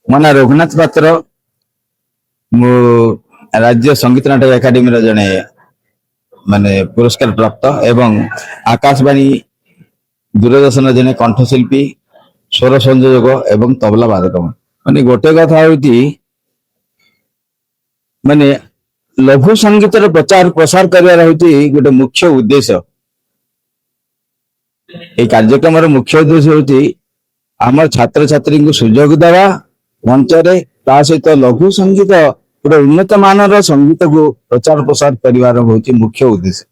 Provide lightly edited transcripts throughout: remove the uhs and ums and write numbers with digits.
ମୋ ନାଁ ରଘୁନାଥ ପାତ୍ର। ମୁଁ ରାଜ୍ୟ ସଙ୍ଗୀତ ନାଟକ ଏକାଡେମୀର ଜଣେ ପୁରସ୍କାର ପ୍ରାପ୍ତ ଏବଂ ଆକାଶବାଣୀ ଦୂରଦର୍ଶନ ଜଣେ କଣ୍ଠଶିଳ୍ପୀ, ସ୍ୱର ସଂଯୋଜକ ଏବଂ ତବଲା ବାଦକ। ଗୋଟେ କଥା ହଉଛି ଲଘୁ ସଙ୍ଗୀତର ପ୍ରଚାର ପ୍ରସାର କରିବାର ହଉଛି ଗୋଟେ ମୁଖ୍ୟ ଉଦ୍ଦେଶ୍ୟ। এই କାର୍ଯ୍ୟକ୍ରମର ମୁଖ୍ୟ ଉଦ୍ଦେଶ୍ୟ ହଉଛି ଆମର ଛାତ୍ରଛାତ୍ରୀଙ୍କୁ ସୁଯୋଗ ଦେବା ମଞ୍ଚରେ, ତା ସହିତ ଲଘୁ ସଙ୍ଗୀତ ଗୋଟେ ଉନ୍ନତ ମାନର ସଙ୍ଗୀତକୁ ପ୍ରଚାର ପ୍ରସାର କରିବାର ହଉଛି ମୁଖ୍ୟ ଉଦ୍ଦେଶ୍ୟ।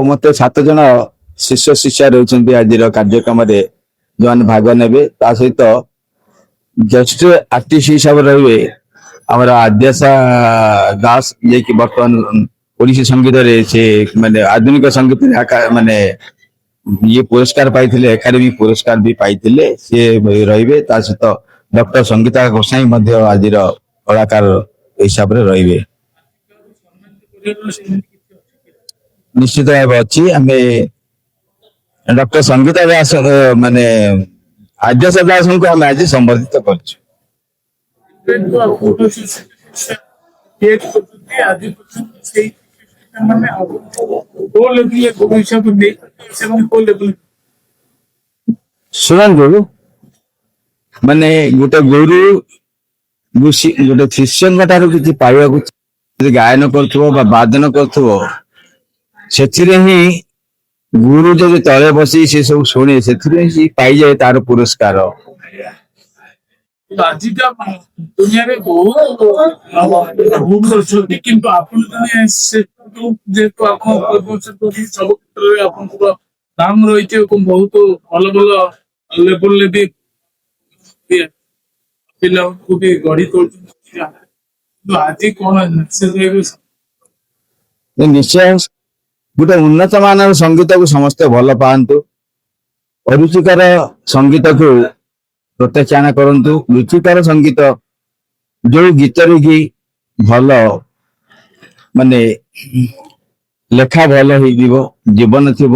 ମତେ 7 ଜଣ ଶିଷ୍ୟ ଶିଷ୍ୟା ରହିଛନ୍ତି ଆଜିର କାର୍ଯ୍ୟକ୍ରମରେ, ଯୋଉମାନେ ଭାଗ ନେବେ। ତା ସହିତ ଗେଷ୍ଟ ଆର୍ଟିଷ୍ଟ ହିସାବରେ ରହିବେ ଆମର ଆଦ୍ୟାଶା ଦାସ, ଯିଏକି ବର୍ତ୍ତମାନ ଓଡ଼ିଶୀ ସଙ୍ଗୀତରେ ସେ ଆଧୁନିକ ସଙ୍ଗୀତରେ ଇଏ ପୁରସ୍କାର ପାଇଥିଲେ, ଏକାଡେମୀ ପୁରସ୍କାର ବି ପାଇଥିଲେ, ସିଏ ରହିବେ। ତା ସହିତ ଡକ୍ଟର ସଙ୍ଗୀତା ଗୋସାଇଁ ମଧ୍ୟ ଆଜିର କଳାକାର ହିସାବରେ ରହିବେ। ନିଶ୍ଚିତ ଭାବେ ଅଛି। ଆମେ ଡକ୍ଟର ସଙ୍ଗୀତା ଦାସ ଆଦ୍ୟାଶା ଦାସଙ୍କୁ ଆମେ ଆଜି ସମ୍ବର୍ଦ୍ଧିତ କରୁଛୁ। ଶୁଣନ୍ତୁ, ଗୋଟେ ଗୁରୁ ଗୋଟେ ଶିଷ୍ୟଙ୍କ ଠାରୁ କିଛି ପାଇବାକୁ ଯଦି ଗାୟନ କରୁଥିବ ବା ବାଦନ କରୁଥିବ, ସେଥିରେ ହିଁ ଗୁରୁ ଯଦି ତଳେ ବସି ସେ ସବୁ ଶୁଣେ, ସେଥିରେ ହିଁ ପାଇଯାଏ ତାର ପୁରସ୍କାର। ଆଜିକା ଦୁନିଆରେ ବହୁତ ଭୁଲ କରୁଛନ୍ତି, କିନ୍ତୁ ଆପଣ ଯେହେତୁ ଆପଣ ସବୁ କ୍ଷେତ୍ରରେ ଆପଣଙ୍କର ନାମ ରହିଛି ଏବଂ ବହୁତ ଭଲ ଭଲ ଲେବୁଲରେ ବି ପିଲାଙ୍କୁ ବି ଗଢି ତୋଳୁଛନ୍ତି। ଆଜି କଣ ନିଶ୍ଚୟ ଗୋଟେ ଉନ୍ନତ ମାନର ସଙ୍ଗୀତକୁ ସମସ୍ତେ ଭଲ ପାଆନ୍ତୁ, ଅରୁଚିକର ସଙ୍ଗୀତକୁ ପ୍ରତ୍ୟାଖ୍ୟାନ କରନ୍ତୁ। ରୁଚିକର ସଙ୍ଗୀତ ଯୋଉ ଗୀତରେ କି ଭଲ ଲେଖା ଭଲ ହେଇଯିବ, ଜୀବନ ଥିବ,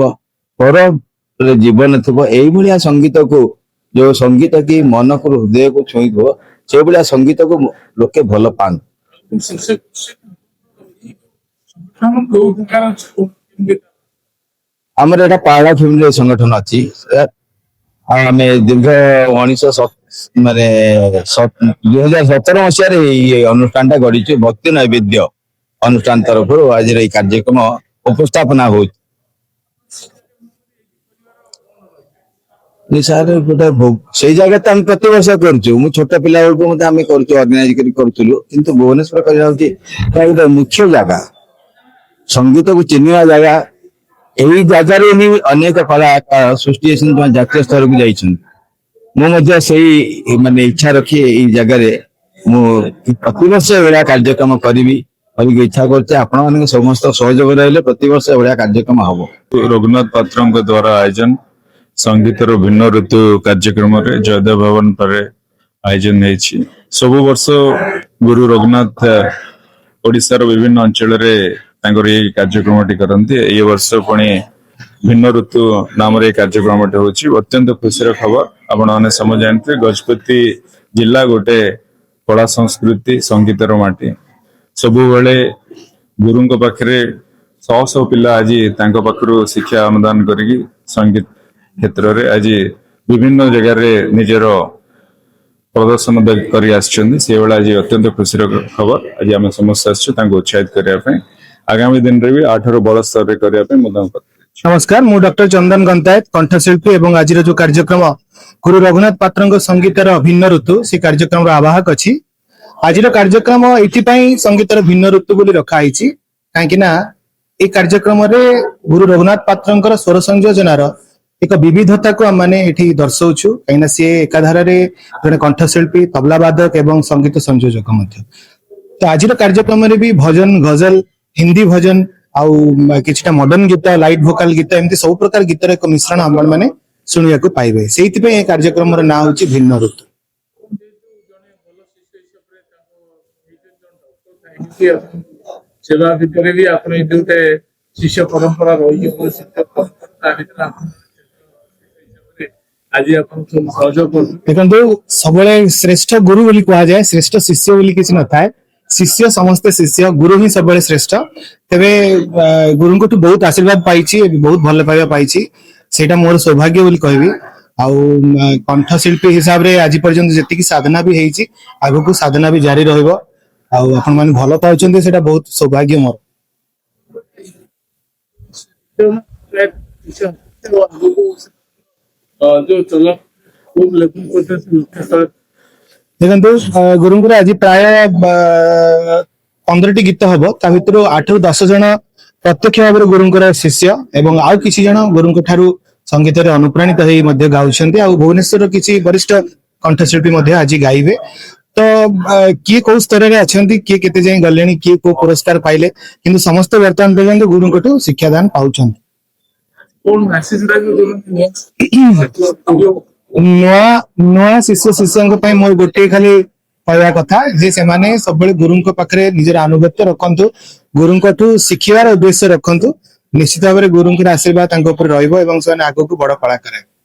ପରରେ ଜୀବନ ଥିବ, ଏଇଭଳିଆ ସଙ୍ଗୀତକୁ, ଯୋଉ ସଙ୍ଗୀତ କି ମନକୁ ହୃଦୟକୁ ଛୁଇଁଥିବ, ସେଇଭଳିଆ ସଙ୍ଗୀତକୁ ଲୋକେ ଭଲ ପାଆନ୍ତି। ଆମର ଏଇଟା ପାହାଳ ଫ୍ୟାମିଲି ସଂଗଠନ ଅଛି। ଆମେ ଦୀର୍ଘ 2017 ମସିହାରେ ଏଇ ଅନୁଷ୍ଠାନଟା ଗଢିଛୁ। ଭକ୍ତି ନୈବେଦ୍ୟ ଅନୁଷ୍ଠାନ ତରଫରୁ ଆଜିର ଏଇ କାର୍ଯ୍ୟକ୍ରମ ଉପସ୍ଥାପନା ହଉଛି। ସାର୍ ଗୋଟେ ସେଇ ଜାଗା ତ ଆମେ ପ୍ରତିବର୍ଷ କରୁଛୁ। ମୁଁ ଛୋଟ ପିଲା ବେଳକୁ ମଧ୍ୟ ଆମେ କରୁଛୁ, ଅର୍ଗାନାଇଜ କରି କରୁଥିଲୁ। କିନ୍ତୁ ଭୁବନେଶ୍ୱର କରିବା ହଉଛି ଗୋଟେ ମୁଖ୍ୟ ଜାଗା, ସଙ୍ଗୀତକୁ ଚିହ୍ନିବା ଜାଗା। ଏହି ଜାଗାରେ ହିଁ ଅନେକ କଳାକାର ସୃଷ୍ଟି ହେଇଛନ୍ତି, ଜାତୀୟ ସ୍ତରକୁ ଯାଇଛନ୍ତି। ମୁଁ ମଧ୍ୟ ସେଇ ଇଚ୍ଛା ରଖି ଏଇ ଜାଗାରେ ମୁଁ ପ୍ରତିବର୍ଷ ଏଭଳିଆ କାର୍ଯ୍ୟକ୍ରମ କରିବି କହିକି ଇଚ୍ଛା କରୁଛି। ଆପଣମାନଙ୍କ ସମସ୍ତ ସହଯୋଗ ରହିଲେ ପ୍ରତିବର୍ଷ ଏଭଳିଆ କାର୍ଯ୍ୟକ୍ରମ ହବ। ରଘୁନାଥ ପାତ୍ରଙ୍କ ଦ୍ୱାରା ଆୟୋଜନ ସଙ୍ଗୀତର ଭିନ୍ନ ଋତୁ କାର୍ଯ୍ୟକ୍ରମରେ ଜୟଦେବ ଭବନ ପରେ ଆୟୋଜନ ହେଇଛି। ସବୁ ବର୍ଷ ଗୁରୁ ରଘୁନାଥ ଓଡ଼ିଶାର ବିଭିନ୍ନ ଅଞ୍ଚଳରେ ତାଙ୍କର ଏଇ କାର୍ଯ୍ୟକ୍ରମଟି କରନ୍ତି। ଏଇ ବର୍ଷ ପୁଣି ଭିନ୍ନ ଋତୁ ନାମରେ ଏଇ କାର୍ଯ୍ୟକ୍ରମଟି ହଉଛି। ଅତ୍ୟନ୍ତ ଖୁସିର ଖବର। ଆପଣମାନେ ସମସ୍ତେ ଜାଣିଥିବେ, ଗଜପତି ଜିଲ୍ଲା ଗୋଟେ କଳା ସଂସ୍କୃତି ସଙ୍ଗୀତର ମାଟି। ସବୁବେଳେ ଗୁରୁଙ୍କ ପାଖରେ ଶହ ଶହ ପିଲା ଆଜି ତାଙ୍କ ପାଖରୁ ଶିକ୍ଷା ଅନୁଦାନ କରିକି ସଙ୍ଗୀତ କ୍ଷେତ୍ରରେ ଆଜି ବିଭିନ୍ନ ଜାଗାରେ ନିଜର ପ୍ରଦର୍ଶନ କରି ଆସିଛନ୍ତି। ସେଇଭଳି ଆଜି ଅତ୍ୟନ୍ତ ଖୁସିର ଖବର। ଆଜି ଆମେ ସମସ୍ତେ ଆସିଛୁ ତାଙ୍କୁ ଉତ୍ସାହିତ କରିବା ପାଇଁ, ଆଗାମୀ ଦିନରେ ବି ଆଠାରୁ ବଡ଼ ସ୍ତରରେ କରିବା ପାଇଁ ମଧ୍ୟ। ନମସ୍କାର, ମୁଁ ଡକ୍ଟର ଚନ୍ଦନ ଗନ୍ତାୟତ, କଣ୍ଠଶିଳ୍ପୀ ଏବଂ ଆଜିର ଯୋଉ କାର୍ଯ୍ୟକ୍ରମ ଗୁରୁ ରଘୁନାଥ ପାତ୍ରଙ୍କ ସଙ୍ଗୀତର ଭିନ୍ନ ଋତୁ, ସେ କାର୍ଯ୍ୟକ୍ରମର ଆବାହକ ଅଛି। ଆଜିର କାର୍ଯ୍ୟକ୍ରମ ଏଥିପାଇଁ ସଙ୍ଗୀତର ଭିନ୍ନ ଋତୁ ବୋଲି ରଖାହେଇଛି, କାହିଁକି ନା এই କାର୍ଯ୍ୟକ୍ରମରେ ଗୁରୁ ରଘୁନାଥ ପାତ୍ରଙ୍କର ସ୍ୱର ସଂଯୋଜନାର ଏକ ବିବିଧତାକୁ ଆମେ ଏଠି ଦର୍ଶାଉଛୁ, କାହିଁକିନା ସିଏ ଏକାଧାରରେ ଜଣେ କଣ୍ଠଶିଳ୍ପୀ, ତବଲା ବାଦକ ଏବଂ ସଙ୍ଗୀତ ସଂଯୋଜକ ମଧ୍ୟ। ତ ଆଜିର କାର୍ଯ୍ୟକ୍ରମରେ ବି ଭଜନ, ଗଜଲ, ହିନ୍ଦୀ ଭଜନ ଆଉ କିଛିଟା ମଡର୍ଣ୍ଣ ଗୀତ, ଲାଇଟ୍ ଭୋକାଲ ଗୀତ, ଏମିତି ସବୁ ପ୍ରକାର ଗୀତର ଏକ ମିଶ୍ରଣ ଆପଣମାନେ ଶୁଣିବାକୁ ପାଇବେ। ସେଇଥିପାଇଁ ଏ କାର୍ଯ୍ୟକ୍ରମର ନାଁ ହେଉଛି ଭିନ୍ନ ଋତୁ। ସେବା ଭିତରେ ବି ଆପଣ ଏଇ ଗୋଟେ ଶିଷ୍ୟ ପରମ୍ପରା ରହିଛି ଶିଷ୍ୟ ପରମ୍ପରା ତା ଭିତରେ ଆପଣ ଆଜି ଆପଣ ସବୁ ସହଯୋଗ କରୁଛନ୍ତି। ଦେଖନ୍ତୁ ସବୁବେଳେ ଶ୍ରେଷ୍ଠ ଗୁରୁ ବୋଲି କୁହାଯାଏ, ଶ୍ରେଷ୍ଠ ଶିଷ୍ୟ ବୋଲି କିଛି ନଥାଏ। ଶିଷ୍ୟ ସମସ୍ତେ ଶିଷ୍ୟ, ଗୁରୁ ହିଁ ସବୁବେଳେ ଶ୍ରେଷ୍ଠ। ତେବେ ଗୁରୁଙ୍କଠୁ ବହୁତ ଆଶୀର୍ବାଦ ପାଇଛି, ବହୁତ ଭଲ ପାଇବା ପାଇଛି, ସେଇଟା ମୋର ସୌଭାଗ୍ୟ ବୋଲି କହିବି। ଆଉ କଣ୍ଠଶିଳ୍ପୀ ହିସାବରେ ଆଜି ପର୍ଯ୍ୟନ୍ତ ଯେତିକି ସାଧନା ବି ହେଇଛି, ଆଗକୁ ସାଧନା ବି ଜାରି ରହିବ। ଆଉ ଆପଣ ମାନେ ଭଲ ପାଉଛନ୍ତି, ସେଇଟା ବହୁତ ସୌଭାଗ୍ୟ ମୋର। ଯୋଉ ଚଲ ଖୁବ ଲେଖନ କରୁଛନ୍ତି ଦେଖନ୍ତୁ ଗୁରୁଙ୍କର ଆଜି ପ୍ରାୟ 15ଟି ଗୀତ ହବ, ତା ଭିତରୁ 8ରୁ 10 ଜଣ ପ୍ରତ୍ୟକ୍ଷ ଭାବରେ ଗୁରୁଙ୍କର ଶିଷ୍ୟ ଏବଂ ଆଉ କିଛି ଜଣ ଗୁରୁଙ୍କ ଠାରୁ ସଙ୍ଗୀତରେ ଅନୁପ୍ରାଣିତ ହେଇ ମଧ୍ୟ ଗାଉଛନ୍ତି। ଆଉ ଭୁବନେଶ୍ୱରର କିଛି ବରିଷ୍ଠ କଣ୍ଠଶିଳ୍ପୀ ମଧ୍ୟ ଆଜି ଗାଇବେ। ତ କିଏ କୋଉ ସ୍ତରରେ ଅଛନ୍ତି, କିଏ କେତେ ଯାଇ ଗଲେଣି, କିଏ କୋଉ ପୁରସ୍କାର ପାଇଲେ, କିନ୍ତୁ ସମସ୍ତେ ବର୍ତ୍ତମାନ ପର୍ଯ୍ୟନ୍ତ ଗୁରୁଙ୍କଠୁ ଶିକ୍ଷାଦାନ ପାଉଛନ୍ତି। କଣ ମେସେଜ ନୂଆ ନୂଆ ଶିଷ୍ୟ ଶିଷ୍ୟଙ୍କ ପାଇଁ ମୋର ଗୋଟିଏ ଖାଲି କହିବା କଥା ଯେ ସେମାନେ ସବୁବେଳେ ଗୁରୁଙ୍କ ପାଖରେ ନିଜର ଆନୁଗତ୍ୟ ରଖନ୍ତୁ, ଗୁରୁଙ୍କଠୁ ଶିଖିବାର ଉଦ୍ଦେଶ୍ୟ ରଖନ୍ତୁ। ନିଶ୍ଚିତ ଭାବରେ ଗୁରୁଙ୍କର ଆଶୀର୍ବାଦ ତାଙ୍କ ଉପରେ ରହିବ ଏବଂ ସେମାନେ ଆଗକୁ ବଡ କଳାକାର ହେବେ।